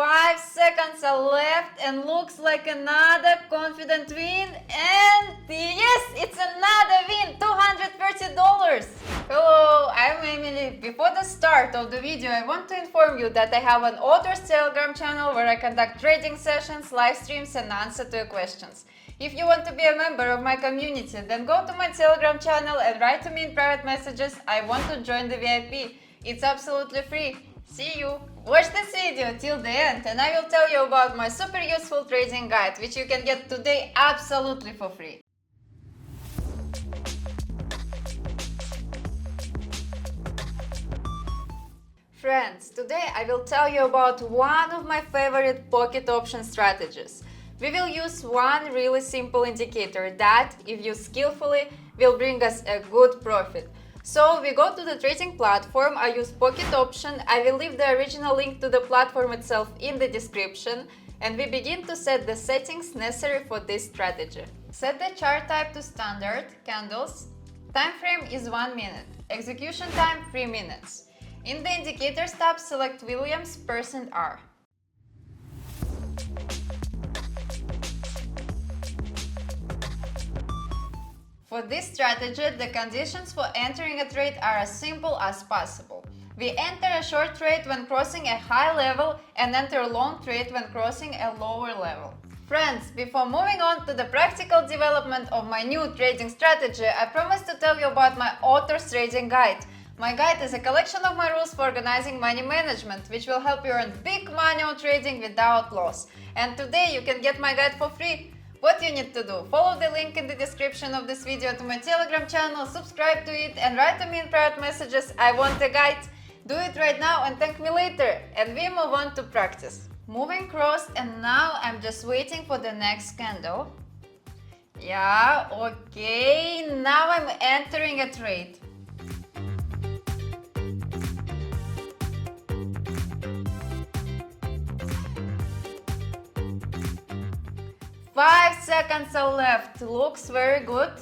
5 seconds are left and looks like another confident win, and yes, it's another win, $230. Hello, I'm Emily. Before the start of the video, I want to inform you that I have an author's Telegram channel where I conduct trading sessions, live streams and answer to your questions. If you want to be a member of my community, then go to my Telegram channel and write to me in private messages, I want to join the VIP. It's absolutely free. See you! Watch this video till the end and I will tell you about my super useful trading guide, which you can get today absolutely for free. Friends, today I will tell you about one of my favorite pocket option strategies. We will use one really simple indicator that, if used skillfully, will bring us a good profit. So we go to the trading platform, I use pocket option, I will leave the original link to the platform itself in the description, and we begin to set the settings necessary for this strategy. Set the chart type to standard, candles, time frame is 1 minute, execution time 3 minutes. In the indicators tab, select Williams %R. For this strategy, the conditions for entering a trade are as simple as possible. We enter a short trade when crossing a high level and enter a long trade when crossing a lower level. Friends, before moving on to the practical development of my new trading strategy, I promised to tell you about my author's trading guide. My guide is a collection of my rules for organizing money management, which will help you earn big money on trading without loss. And today you can get my guide for free. What you need to do, follow the link in the description of this video to my Telegram channel, subscribe to it and write to me in private messages, I want a guide. Do it right now and thank me later. And we move on to practice. Moving crossed and now I'm just waiting for the next candle. Yeah, okay, now I'm entering a trade. Five seconds are left, looks very good,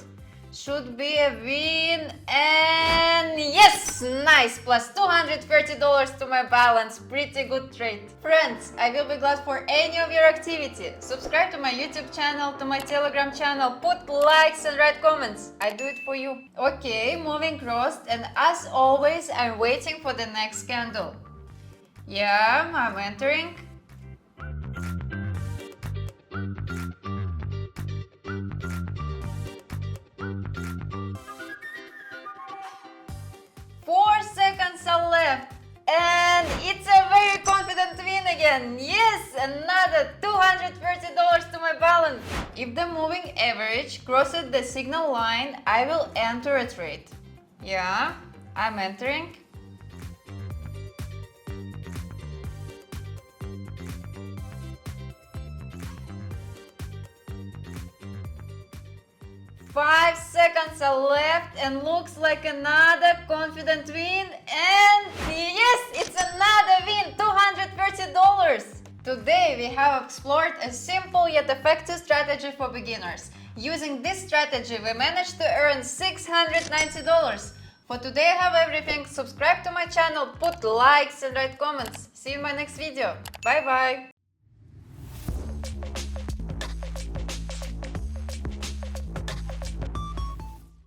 should be a win, and yes, nice, plus $230 to my balance, pretty good trade. Friends, I will be glad for any of your activity. Subscribe to my YouTube channel, to my Telegram channel, put likes and write comments, I do it for you. Okay, moving crossed, and as always, I'm waiting for the next candle. Yeah, I'm entering. 4 seconds are left and it's a very confident win again. Yes, another $230 to my balance. If the moving average crosses the signal line, I will enter a trade. Yeah, I'm entering. Five seconds are left and looks like another confident win, and yes, it's another win, $230. Today we have explored a simple yet effective strategy for beginners. Using this strategy we managed to earn $690. For today I have everything. Subscribe to my channel, put likes and write comments. See you in my next video. Bye bye.